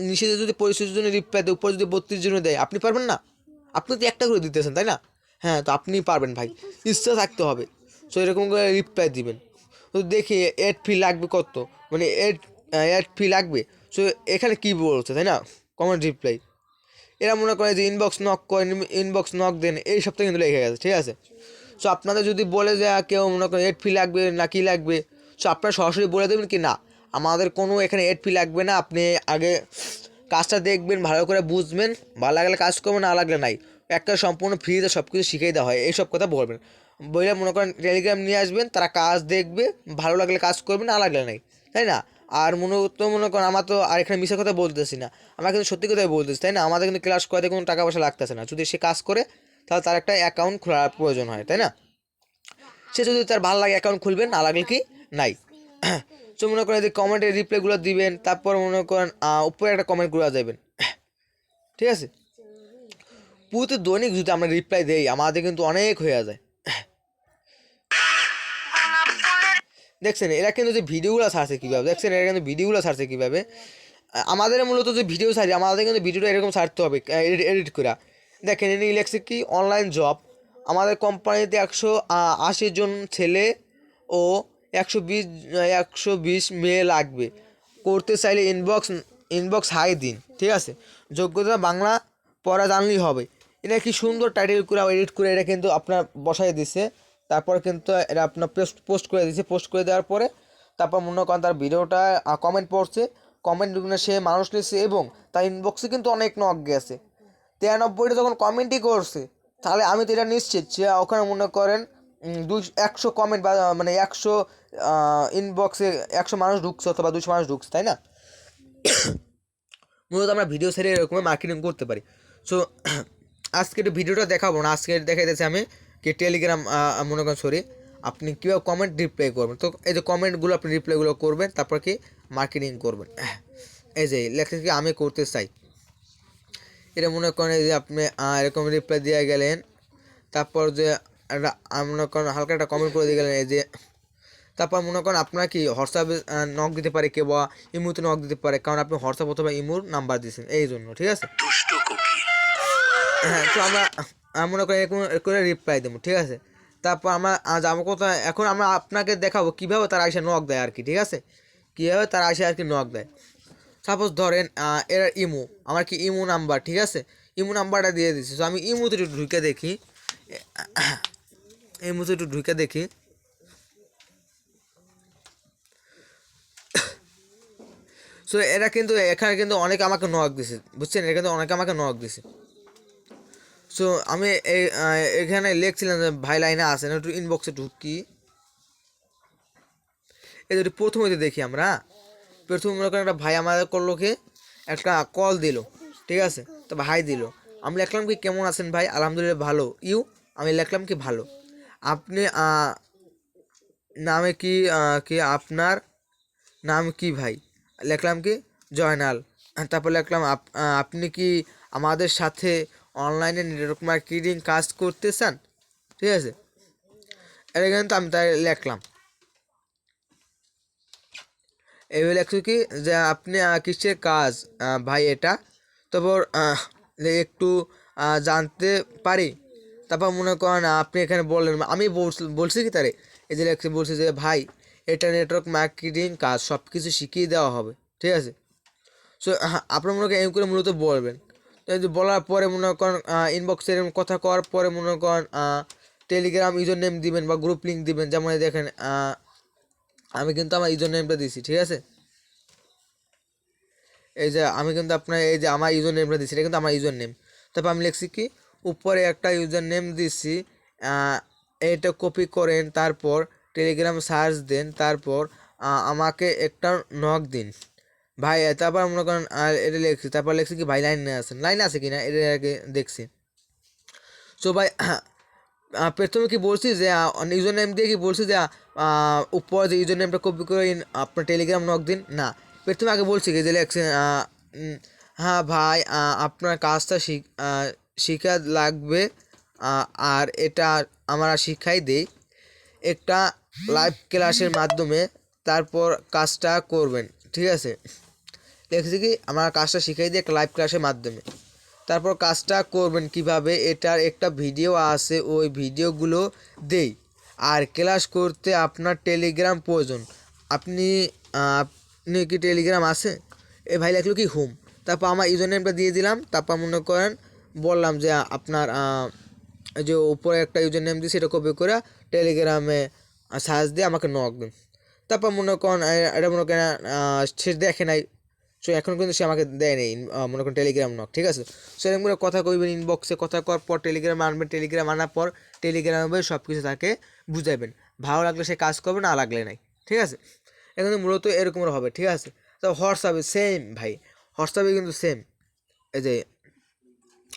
নিচে যদি 25 জনের রিপ্লাই দেয়, উপরে যদি 32 জনে দেয়, আপনি পারবেন না? আপনি তো একটা করে দিতেছেন, তাই না? হ্যাঁ, তো আপনি পারবেন ভাই, ইচ্ছা থাকতে হবে। সো এরকম করে রিপ্লাই দিবেন। তো দেখি 8 ফি লাগবে কত, মানে 8 ফি লাগবে। সো এখানে কী বলছে, তাই না, কমেন্ট রিপ্লাই। এরা মনে করে যে ইনবক্স নক করেন, ইনবক্স নক দেন, এই সপ্তাহে কিন্তু লেগে গেছে, ঠিক আছে। সো আপনাদের যদি বলে যে কেউ মনে করেন 8 ফি লাগবে না কি লাগবে, সো আপনারা সরাসরি বলে দেবেন কি না আমাদের কোনো এখানে 8 ফি লাগবে না, আপনি আগে কাজটা দেখবেন, ভালো করে বুঝবেন, ভালো লাগলে কাজ করবেন, না লাগলে নাই, একটা সম্পূর্ণ ফ্রিতে সব কিছু শিখিয়ে দেওয়া হয়, এইসব কথা বলবেন। বলে মনে করেন টেলিগ্রাম নিয়ে আসবেন, তারা কাজ দেখবে, ভালো লাগলে কাজ করবেন, না লাগলে নাই, তাই না? আর মনে করেন আমার তো আর এখানে মিশা কথা বলতেছি না, আমরা কিন্তু সত্যি কথাই বলতেছি, তাই না? আমাদের কিন্তু ক্লাস করাতে কোনো টাকা পয়সা লাগতেছে না, যদি সে কাজ করে তাহলে তার একটা অ্যাকাউন্ট খোলার প্রয়োজন হয়, তাই না? সে যদি তার ভালো লাগে অ্যাকাউন্ট খুলবেন, না লাগলে কি নাই। তো মনে করেন যে কমেন্টের রিপ্লাইগুলো দিবেন, তারপর মনে করেন উপরে একটা কমেন্ট করে যাবেন, ঠিক আছে। পুরোতে দৈনিক যদি আমরা রিপ্লাই দেই, আমাদের কিন্তু অনেক হয়ে যায়। দেখছেন এরা কিন্তু যে ভিডিওগুলো ছাড়ছে কীভাবে, দেখছেন এরা কিন্তু ভিডিওগুলো ছাড়ছে কীভাবে। আমাদের মূলত যে ভিডিও ছাড়ি, আমাদের কিন্তু ভিডিওটা এরকম ছাড়তে হবে এডিট করে। দেখেন এনে লেখছে কি অনলাইন জব, আমাদের কোম্পানিতে 180 জন ছেলে ও 120 মেয়ে লাগবে, করতে চাইলে ইনবক্স হাই দিন, ঠিক আছে, যোগ্যতা বাংলা পড়া জানলেই হবে। এটা কি সুন্দর টাইটেল করে এডিট করে এটা কিন্তু আপনার বসাই দিছে, তারপর কিন্তু এটা আপনার পোস্ট করে দিয়েছে, পোস্ট করে দেওয়ার পরে তারপর মনে করেন তার ভিডিওটা কমেন্ট পড়ছে, কমেন্টগুলো সে মানুষ নিয়েছে এবং তার ইনবক্সে কিন্তু অনেক নক গেছে। 93টা যখন কমেন্টই করছে, তাহলে আমি তো এটা নিশ্চিত যে ওখানে মনে করেন 100 কমেন্ট বা মানে 100 ইনবক্সে 100 মানুষ ঢুকছে অথবা 200 মানুষ ঢুকছে, তাই না? মূলত আমরা ভিডিও ছেড়ে এরকম মার্কেটিং করতে পারি। সো আজকে একটু ভিডিওটা দেখাবো না, আজকে দেখাই দিয়েছি আমি কি টেলিগ্রাম মনে করেন সরি আপনি কীভাবে কমেন্ট রিপ্লাই করবেন। তো এই যে কমেন্টগুলো আপনি রিপ্লাইগুলো করবেন, তারপর কি মার্কেটিং করবেন। এই যে লেখা কি আমি করতে চাই, এটা মনে করেন যে আপনি এরকম রিপ্লাই দিয়ে গেলেন, তারপর যে একটা মনে করেন হালকা একটা কমেন্ট করে দিয়ে গেলেন এই যে। তারপর মনে করেন আপনার কি হোয়াটসঅ্যাপে নক দিতে পারে কেউ বা ইমোতে নক দিতে পারে, কারণ আপনি হোয়াটসঅ্যাপ অথবা ইমোর নাম্বার দিয়েছেন এই জন্য, ঠিক আছে। হ্যাঁ, তো আমরা মনে করি এরকম করে রিপ্লাই দেবো, ঠিক আছে। তারপর আমরা যাবো কোথায়, এখন আমরা আপনাকে দেখাবো কীভাবে তারা এসে নক দেয় আর কি, ঠিক আছে, কীভাবে তারা এসে আর কি নক দেয়। সাপোজ ধরেন এর ইমো, আমার কি ইমো নাম্বার, ঠিক আছে, ইমো নাম্বারটা দিয়ে দিচ্ছি। তো আমি ইমোতে একটু ঢুকে দেখি, ইমোতে একটু ঢুকে দেখি। সো এরা কিন্তু এখানে কিন্তু অনেকে আমাকে নক দিছে, বুঝছেন, এরা কিন্তু অনেকে আমাকে নক দিছে। সো আমি এখানে লিখছিলাম যে ভাই লাইনে আসেন, একটু ইনবক্সে ঢুকি। এই যদি প্রথমে দেখি আমরা, প্রথমে মনে করেন একটা ভাই আমাদের করলো কি একটা কল দিল, ঠিক আছে, তো ভাই দিল, আমি লিখলাম কি কেমন আছেন ভাই, আলহামদুলিল্লাহ ভালো, ইউ, আমি লিখলাম কি ভালো, আপনি নামে কি কি আপনার নাম কি ভাই, লিখলাম কি জয়নাল। তারপর লিখলাম আপনি কি আমাদের সাথে অনলাইনে নেটওয়ার্ক মার্কেটিং কাজ করতে চান, ঠিক আছে, এটা কিন্তু আমি তাই লিখলাম। এবার লিখছি কি যে আপনি কিসের কাজ ভাই এটা, তারপর একটু জানতে পারি। তারপর মনে করেন আপনি এখানে বললেন, আমি বলছি কি তারে এই যে লেখছি, বলছি যে ভাই এটা নেটওয়ার্ক মার্কেটিং কাজ, সব কিছু শিখিয়ে দেওয়া হবে, ঠিক আছে। সো আপনার মনে করেন এম করে মূলত বলবেন, তো বলার পরে মনে করেন ইনবক্সে এরকম কথা করার পরে মনে করেন টেলিগ্রাম ইউজার নেম দিবেন বা গ্রুপ লিঙ্ক দিবেন, যেমন দেখেন আমি কিন্তু আমার ইউজার নেমটা দিছি, ঠিক আছে, এই যে আমি কিন্তু আপনার এই যে আমার ইউজার নেমটা দিচ্ছি, এটা কিন্তু আমার ইউজার নেম। তারপর আমি লিখছি কি উপরে একটা ইউজার নেম দিচ্ছি, এটা কপি করেন, তারপর টেলিগ্রাম সার্চ দেন, তারপর আমাকে একটা নক দিন ভাই। তারপর মনে করেন এটা লিখছি, তারপর লিখছি কি ভাই লাইনে আসেন, লাইনে আছে কি না এটা আগে দেখছি। সো ভাই প্রথমে কি বলছি যে ইউজার নেম দিয়ে কি বলছি যে উপর যে ইউজার নেমটা কপি করে আপনার টেলিগ্রাম নক দিন, না, প্রথমে আগে বলছি কি যে লেখছে হ্যাঁ ভাই আপনার কাজটা শিখা লাগবে, আর এটা আমরা শিখাই দেই একটা লাইভ ক্লাসের মাধ্যমে, তারপর কাজটা করবেন, ঠিক আছে, লিখছি কি আমার কাজটা শিখাই দিই একটা লাইভ ক্লাসের মাধ্যমে, তারপর কাজটা করবেন কিভাবে, এটার একটা ভিডিও আছে, ওই ভিডিওগুলো দেই, আর ক্লাস করতে আপনার টেলিগ্রাম প্রয়োজন, আপনি আপনি কি টেলিগ্রাম আছে, এ ভাই লিখলো কি হোম, তারপর আমার ইউজার নেমটা দিয়ে দিলাম, তারপর মনে করেন বললাম যে আপনার যে উপরে একটা ইউজার নেম দিই সেটা কপি করে টেলিগ্রামে সার্চ দিয়ে আমাকে নক দিন। তারপর মনে করেন এটা মনে করেন সে দেখে নাই, সো এখন কিন্তু সে আমাকে দেয় নেই মনে করেন টেলিগ্রাম নক, ঠিক আছে। সো এরকম করে কথা কইবেন, ইনবক্সে কথা করার পর টেলিগ্রাম আনবেন, টেলিগ্রাম আনার পর টেলিগ্রামে সব কিছু তাকে বুঝাইবেন, ভালো লাগলে সে কাজ করবে, না লাগলে নাই, ঠিক আছে। এখন মূলত এরকম হবে, ঠিক আছে। তো হোয়াটসঅ্যাপে সেম ভাই, হোয়াটসঅ্যাপে কিন্তু সেম, এই যে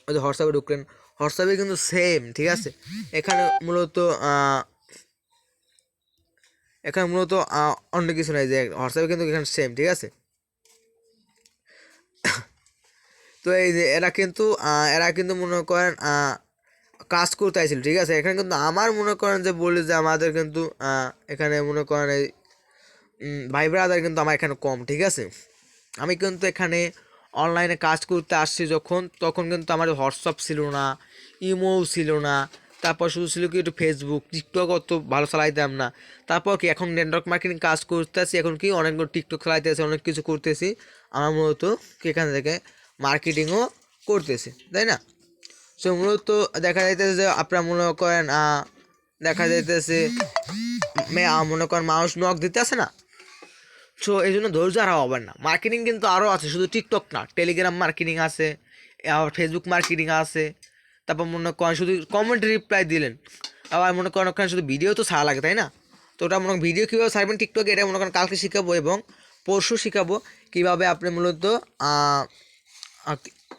ওই যে হোয়াটসঅ্যাপে ঢুকলেন, হোয়াটসঅ্যাপে কিন্তু সেম, ঠিক আছে। এখানে মূলত অন্য কিছু নাই, যে হোয়াটসঅ্যাপে কিন্তু এখানে সেম, ঠিক আছে। তো এই যে এরা কিন্তু মনে করেন কাজ করতে আইছিল, ঠিক আছে। এখানে কিন্তু আমার মনে করেন যে বলি যে আমাদের কিন্তু এখানে মনে করেন এই ভাই ব্রাদার কিন্তু আমার এখানে কম, ঠিক আছে। আমি কিন্তু এখানে অনলাইনে কাজ করতে আসছি যখন, তখন কিন্তু আমার হোয়াটসঅ্যাপ ছিল না, ইমোও ছিল না, তারপর শুধু ছিল কি একটু ফেসবুক, টিকটক অত ভালো চালাইতাম না। তারপর কি এখন নেটওয়ার্ক মার্কেটিং কাজ করতেছি, এখন কি অনেকগুলো টিকটক চালাইতেছি, অনেক কিছু করতেছি, আমার মূলত এখান থেকে মার্কেটিংও করতেছি, তাই না। সো মূলত দেখা যাইতেছে যে আপনারা মনে করেন দেখা যাইতেছে মনে করেন মানুষ নক দিতে আসে না, সো এই জন্য ধৈর্য আর হবেন না। মার্কেটিং কিন্তু আরও আছে, শুধু টিকটক না, টেলিগ্রাম মার্কেটিং আছে, আবার ফেসবুক মার্কেটিং আছে, তারপর মনে করেন শুধু কমেন্ট রিপ্লাই দিলেন, আবার মনে করেন ওখানে শুধু ভিডিও তো ছাড়া লাগে, তাই না। তো ওটা মনে করেন ভিডিও কীভাবে ছাড়বেন টিকটকে, এটা মনে করেন কালকে শেখাবো এবং পরশু শেখাবো কীভাবে আপনি মূলত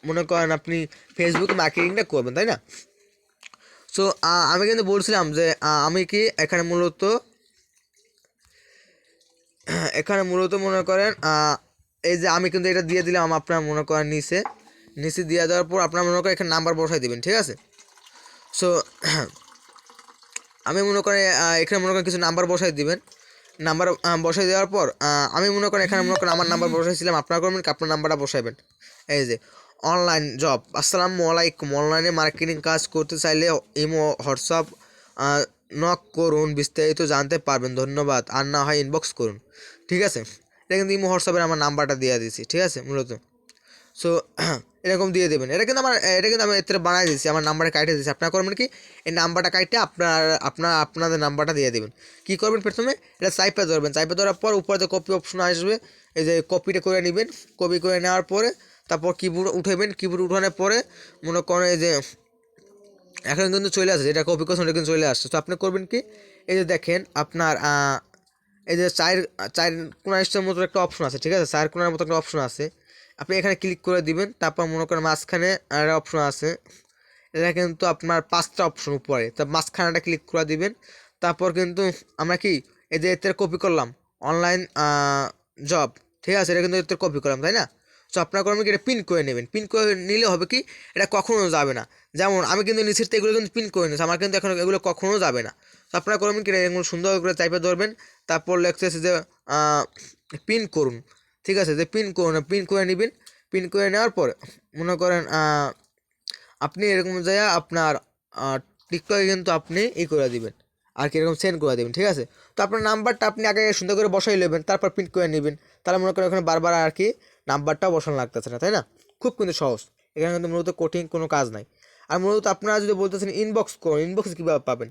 মনে করেন আপনি ফেসবুক মার্কেটিংটা করবেন, তাই না। সো আমি কিন্তু বলছিলাম যে আমি কি এখানে মূলত মনে করেন এই যে আমি কিন্তু এটা দিয়ে দিলাম আপনার মনে করেন নিচে দিয়ে দেওয়ার পর আপনার মনে করেন এখানে নাম্বার বসাই দেবেন, ঠিক আছে। সো আমি মনে করেন এখানে মনে করেন কিছু নাম্বার বসাই দিবেন। নাম্বার বসাই দেওয়ার পর আমি মনে করেন এখানে মনে করেন আমার নাম্বার বসাইছিলাম, আপনারা করবেন কি আপনার নাম্বারটা বসাইবেন। এই যে অনলাইন জব, আসসালামু আলাইকুম, অনলাইনে মার্কেটিং কাজ করতে চাইলে ইমো হোয়াটসঅ্যাপ নক করুন, বিস্তারিত জানতে পারবেন, ধন্যবাদ, আর না হয় ইনবক্স করুন। ঠিক আছে, এটা কিন্তু ইমো হোয়াটসঅ্যাপের আমার নাম্বারটা দিয়ে দিয়েছি, ঠিক আছে মূলত। সো এরকম দিয়ে দেবেন। এটা কিন্তু আমি এতে বানাই দিয়েছি, আমার নাম্বারটা কাটে দিয়েছি। আপনারা করবেন কি এই নাম্বারটা কাটে আপনাদের নাম্বারটা দিয়ে দেবেন। কী করবেন, প্রথমে এটা চাইপে ধরবেন, চাইপে ধরার পর উপরে যে কপি অপশন আসবে, এই যে কপিটা করে নেবেন। কপি করে নেওয়ার পরে তারপর কিবোর্ড উঠাবেন, কিবোর্ড উঠানোর পরে মনে করেন এই যে এখন কিন্তু চলে আসছে, যেটা কপি করছেন ওটা কিন্তু চলে আসছে। তো আপনি করবেন কি, এই যে দেখেন আপনার এই যে চার চার কোণার মতো একটা অপশন আছে, ঠিক আছে, চার কোণার মতো একটা অপশন আছে, আপনি এখানে ক্লিক করে দিবেন। তারপর মনে করেন মাঝখানে একটা অপশন আছে, এটা কিন্তু আপনার 5টা অপশন উপরে, তা মাঝখানেটা ক্লিক করে দিবেন। তারপর কিন্তু আমরা কি এই যে এতে কপি করলাম অনলাইন জব, ঠিক আছে, এটা কিন্তু এতে কপি করলাম, তাই না? সো আপনারা করবেন কি এটা পিন করে নেবেন। পিন করে নিলে হবে কি এটা কখনো যাবে না। যেমন আমি কিন্তু নিচের থেকে এগুলো কিন্তু পিন করে নিয়েছি, আমার কিন্তু এখন এগুলো কখনো যাবে না। তো আপনারা করবেন কি এগুলো সুন্দর করে টাইপে ধরবেন। তারপর লেখতেছে যে পিন করুন, ঠিক আছে, যে পিন করুন, পিন করে নেবেন। পিন করে নেওয়ার পর মনে করেন আপনি এরকম জায়গা আপনার টিকটকে কিন্তু আপনি করে দিবেন আর কি, এরকম সেন্ড করে দেবেন, ঠিক আছে। তো আপনার নাম্বারটা আপনি আগে সুন্দর করে বসাই নেবেন, তারপর প্রিন্ট করে নেবেন। তাহলে মনে করেন ওখানে বারবার আর কি নাম্বারটাও বসানো লাগতেছে না, তাই না? খুব কিন্তু সহজ, এখানে কিন্তু মূলত কঠিন কোনো কাজ নাই। আর মূলত আপনারা যদি বলতেছেন ইনবক্স করুন, ইনবক্স কীভাবে পাবেন?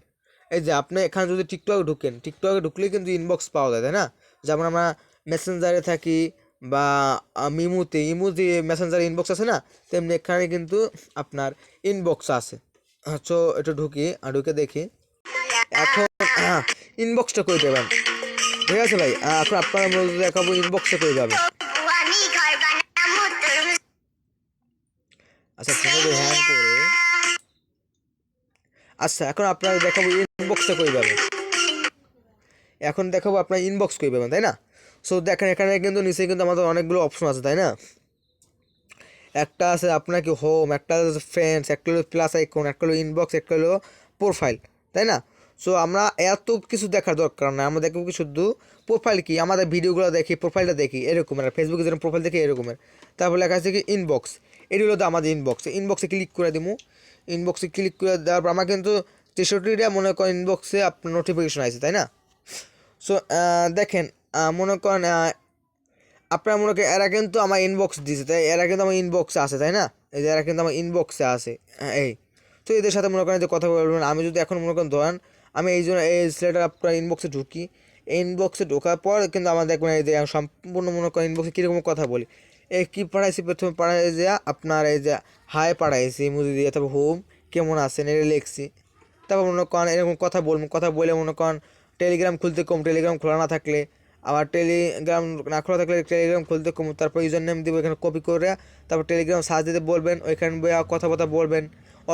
এই যে আপনি এখানে যদি টিকটকে ঢুকেন, টিকটকে ঢুকলেই কিন্তু ইনবক্স পাওয়া যায়, তাই না? যেমন আমরা মেসেঞ্জারে থাকি বা ইমুতে মেসেঞ্জারে ইনবক্স আছে না, তেমনি এখানে কিন্তু আপনার ইনবক্স আছে। সো একটু ঢুকি আর ঢুকে দেখি এখন ইনবক্সটা করে দেবেন, ঠিক আছে ভাই। এখন আপনারা মূলত দেখাবো ইনবক্সটা করে যাবেন। আচ্ছা ফোনে হ্যাং করে, আচ্ছা এখন আপনারা দেখাবো ইনবক্সটা করে যাবেন। এখন দেখাবো আপনার ইনবক্স করে পাবেন, তাই না? সো দেখেন এখানে কিন্তু নিচে কিন্তু আমাদের অনেকগুলো অপশন আছে, তাই না? একটা আছে আপনার কি হোম, একটা আছে ফ্রেন্ডস, একটা হলো প্লাস আইকন, একটা হলো ইনবক্স, একটা হলো প্রোফাইল, তাই না? সো আমরা এত কিছু দেখার দরকার নাই, আমরা দেখবো কি শুধু প্রোফাইল, কি আমাদের ভিডিওগুলো দেখি, প্রোফাইলটা দেখি এরকমের, ফেসবুকে যেরকম প্রোফাইল দেখি এরকমের। তারপর লেখা আছে কি ইনবক্স, এটি হলো তো আমাদের ইনবক্স। ইনবক্সে ক্লিক করে দিব। ইনবক্সে ক্লিক করে দেওয়ার পর আমার কিন্তু 63টা মনে করেন ইনবক্সে আপনার নোটিফিকেশন আছে, তাই না? সো দেখেন মনে করেন আপনারা মনে করেন এরা কিন্তু আমার ইনবক্স দিয়েছে, তাই এরা কিন্তু আমার ইনবক্সে আছে, তাই না? এই যে এরা কিন্তু আমার ইনবক্সে আছে, এই তো এদের সাথে মনে করেন যে কথা বলবেন। আমি যদি এখন মনে করেন ধরেন আমি এই জন্য এই ছেলেটার আপনার ইনবক্সে ঢুকি, এই ইনবক্সে ঢোকার পর কিন্তু আমার দেখবেন এই যে সম্পূর্ণ মনে করেন ইনবক্সে কীরকম কথা বলি। এই কী পাঠাইছি, প্রথমে পাঠাই যে আপনার এই যে হাই পাঠাইছি ইমোজি দিয়ে, তারপর হোম কেমন আছেন এটা লিখছি। তারপর মনে করেন এরকম কথা বলবেন, কথা বলে মনে করেন টেলিগ্রাম খুলতে কম, টেলিগ্রাম খোলা না থাকলে, আবার টেলিগ্রাম না খোলা থাকলে টেলিগ্রাম খুলতে কম। তারপর ইউজার নেম দিব এখানে কপি করে, তারপর টেলিগ্রাম সার্চ দিতে বলবেন, ওইখানে কথাবার্তা বলবেন,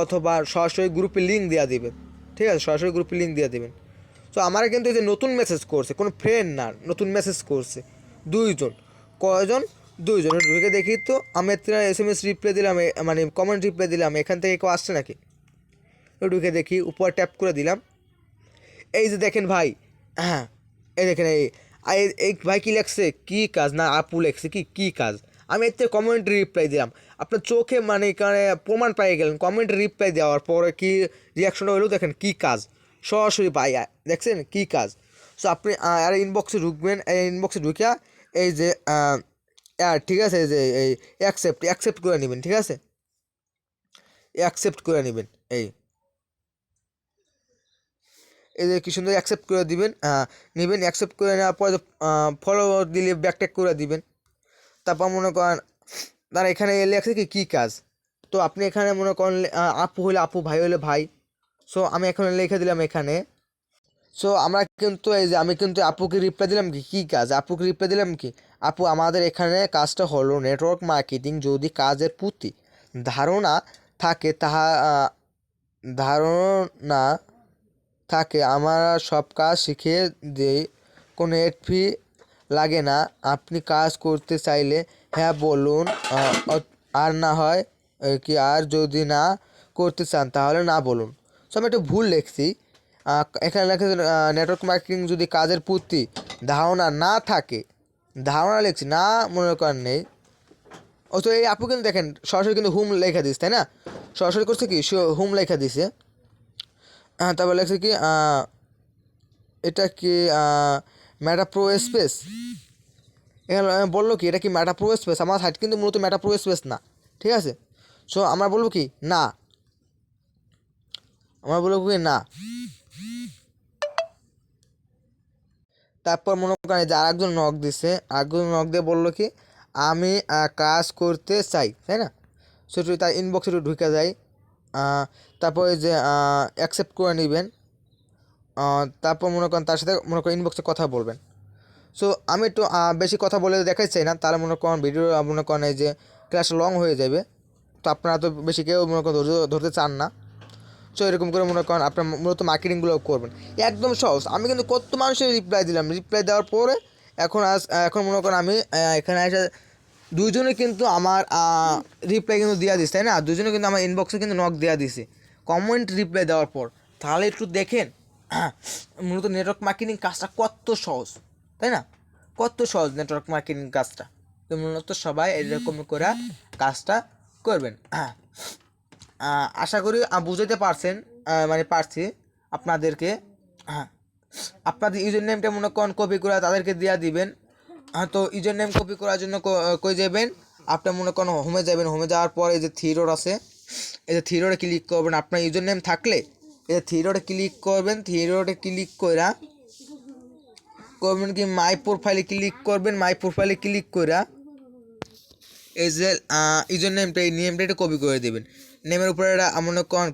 অথবা সরাসরি গ্রুপে লিঙ্ক দেওয়া দিবেন, ঠিক আছে, সরাসরি গ্রুপে লিঙ্ক দিয়ে দেবেন। তো আমার কিন্তু এই যে নতুন মেসেজ করছে, কোনো ফ্রেন্ড না, নতুন মেসেজ করছে 2জন। কয়জন? 2জন। ঢুকে দেখি তো আমি SMS রিপ্লাই দিলাম, মানে কমেন্ট রিপ্লাই দিলাম, এখান থেকে কেউ আসছে নাকি? ঢুকে দেখি, উপর ট্যাপ করে দিলাম। এই যে দেখেন ভাই, হ্যাঁ এই দেখেন এই ভাই কী লেখছে, কী কাজ, না আপু লেখছে কী কাজ। আমি এর থেকে কমেন্ট রিপ্লাই দিলাম, আপনার চোখে মানে এখানে প্রমাণ পেয়ে গেলেন। কমেন্ট রিপ্লাই দেওয়ার পরে কি রিয়াকশনটা হলো দেখেন, কী কাজ, সরাসরি ভাই দেখছেন কী কাজ। সো আপনি আর ইনবক্সে ঢুকবেন, এই ইনবক্সে ঢুকিয়া এই যে ঠিক আছে, এই যে এই অ্যাকসেপ্ট করে নেবেন, ঠিক আছে, অ্যাকসেপ্ট করে নেবেন। এই যে কি সুন্দর অ্যাকসেপ্ট করে দিবেন, নেবেন। অ্যাকসেপ্ট করে নেওয়ার পরে ফলো দিলে ব্যাকট্যাক করে দিবেন। তারপর মনে করেন তার এখানে লেখছে কী কাজ। তো আপনি এখানে মনে করেন আপু হলে আপু, ভাই হলে ভাই। সো আমি এখানে লিখে দিলাম এখানে। সো আমরা কিন্তু এই যে আমি কিন্তু আপুকে রিপ্লাই দিলাম কী কাজ, আপুকে রিপ্লাই দিলাম কি, আপু আমাদের এখানে কাজটা হলো নেটওয়ার্ক মার্কেটিং, যদি কাজের প্রতি ধারণা থাকে ধারণা থাকে আমরা সব কাজ শিখিয়ে দিই, কোনো এড ফি লাগে না, আপনি কাজ করতে চাইলে হ্যাঁ বলুন, আর না হয় কি, আর যদি না করতে চান তাহলে না বলুন। সো আমি একটু ভুল লিখছি, এখানে লেখা নেটওয়ার্ক মার্কেটিং যদি কাজের প্রতি ধারণা না থাকে, ধারণা লিখছি না মনে করেন নেই, ও তো এই আপু কিন্তু দেখেন সরাসরি কিন্তু হুম লেখা দিস, তাই না? সরাসরি করছে কি হুম লেখা দিছে। তারপর লেখছে কি এটা কি মেটা প্রো স্পেস, এখানে বললো কি এটা কি মেটা প্রো স্পেস? আমার সাইট কিন্তু মূলত মেটা প্রো স্পেস না, ঠিক আছে? সো আমরা বলবো কি না, আমরা বলবো কি না। তারপর মনে করেন যে আরেকজন নক দিছে, আরেকজন নক দিয়ে বললো কি আমি কাজ করতে চাই, তাই না? সেটা তার ইনবক্সে একটু ঢুকে যায়। তারপরে যে অ্যাকসেপ্ট করে নেবেন। তারপর মনে করেন তার সাথে মনে করেন ইনবক্সে কথা বলবেন। সো আমি একটু বেশি কথা বলে দেখাই চাই না, তাহলে মনে করেন ভিডিও মনে করেন এই যে ক্লাস লং হয়ে যাবে, তো আপনারা তো বেশি কেউ মনে করেন ধৈর্য ধরতে চান না। সো এরকম করে মনে করেন আপনার মূলত মার্কেটিংগুলো করবেন, একদম সহজ। আমি কিন্তু কত মানুষের রিপ্লাই দিলাম, রিপ্লাই দেওয়ার পরে এখন মনে করেন আমি এখানে এসে দুইজনে কিন্তু আমার রিপ্লাই কিন্তু দেওয়া দিচ্ছে, তাই না? দুজনে কিন্তু আমার ইনবক্সে কিন্তু নক দেওয়া দিছে কমেন্ট রিপ্লাই দেওয়ার পর। তাহলে একটু দেখেন মূলত নেটওয়ার্ক মার্কেটিং কাজটা কত সহজ, তাই না? কত সহজ নেটওয়ার্ক মার্কেটিং কাজটা। তো মূলত সবাই এরকম করে কাজটা করবেন। আশা করি বুঝাতে পারছেন, মানে পারছি আপনাদেরকে। আপনাদের ইউজার নেমটা মনে করেন কপি করে তাদেরকে দেওয়া দিবেন। তো ইউজার নেম কপি করার জন্য কই যাবেন, আপনার মনে করেন হোমে যাবেন। হোমে যাওয়ার পর এই যে থ্রি ডট আছে, এই যে থ্রি ডটে ক্লিক করবেন। আপনার ইউজার নেম থাকলে এই যে থ্রি ডটে ক্লিক করবেন। থ্রি ডটে ক্লিক কইরা করবেন কি মাই প্রোফাইলে ক্লিক করবেন। মাই প্রোফাইলে ক্লিক কইরা এই যে ইউজার নেমটা, এই নেমটা একটু কপি করে দেবেন। নেমের উপরে মনে করেন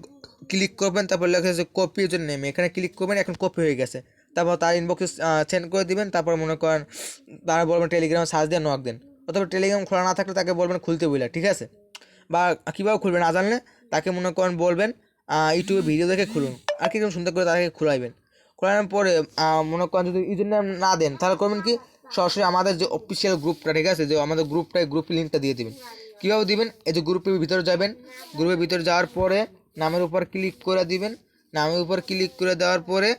ক্লিক করবেন, তারপর লেখা আছে কপি ইউজার নেম, এখানে ক্লিক করবেন। এখন কপি হয়ে গেছে। তারপর তার ইনবক্সে সেন্ড করে দিবেন। তারপর মনে করেন তারা বলবেন টেলিগ্রামে সার্চ দিয়ে নক দেন, অথবা টেলিগ্রাম খোলা না থাকলে তাকে বলবেন খুলতে বলে, ঠিক আছে? বা কীভাবে খুলবেন না জানলে তাকে মনে করেন বলবেন ইউটিউবে ভিডিও দেখে খুলুন, আর কি সুন্দর করে তাকে খোলাইবেন। খোলানোর পরে মনে করেন যদি ইউজার নেম না দেন, তাহলে করবেন কি সরাসরি আমাদের যে অফিসিয়াল গ্রুপটা, ঠিক আছে, যে আমাদের গ্রুপ লিঙ্কটা দিয়ে দেবেন। কীভাবে দিবেন, এই যে গ্রুপের ভিতরে যাবেন। গ্রুপের ভিতরে যাওয়ার পরে নামের উপর ক্লিক করে দিবেন। নামের উপর ক্লিক করে দেওয়ার পরে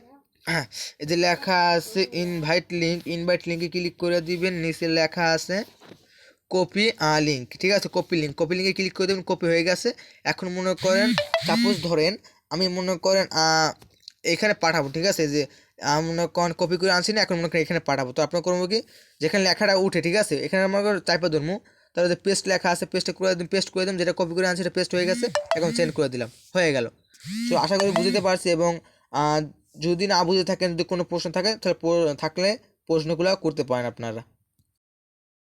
এই যে লেখা আছে ইনভাইট লিঙ্কে ক্লিক করে দিবেন। নিচে লেখা আছে কপি লিঙ্ক, ঠিক আছে? কপি লিঙ্কে ক্লিক করে দেবেন। কপি হয়ে গেছে। এখন মনে করেন সাপোজ ধরেন আমি মনে করেন এখানে পাঠাবো, ঠিক আছে? যে মনে করেন কপি করে আনছি না, এখন মনে করেন এখানে পাঠাবো। তো আপনার করবো কি যেখানে লেখাটা উঠে, ঠিক আছে, এখানে মনে করেন টাইপে ধরবো। তাহলে যে পেস্ট লেখা আছে পেস্ট করে দিন, যেটা কপি করে আনছি সেটা পেস্ট হয়ে গেছে। এখন সেন্ড করে দিলাম, হয়ে গেল। তো আশা করি বুঝতে পারছি। এবং যদি না বুঝে থাকেন, যদি কোনো প্রশ্ন থাকে তাহলে থাকলে প্রশ্নগুলো করতে পারেন আপনারা।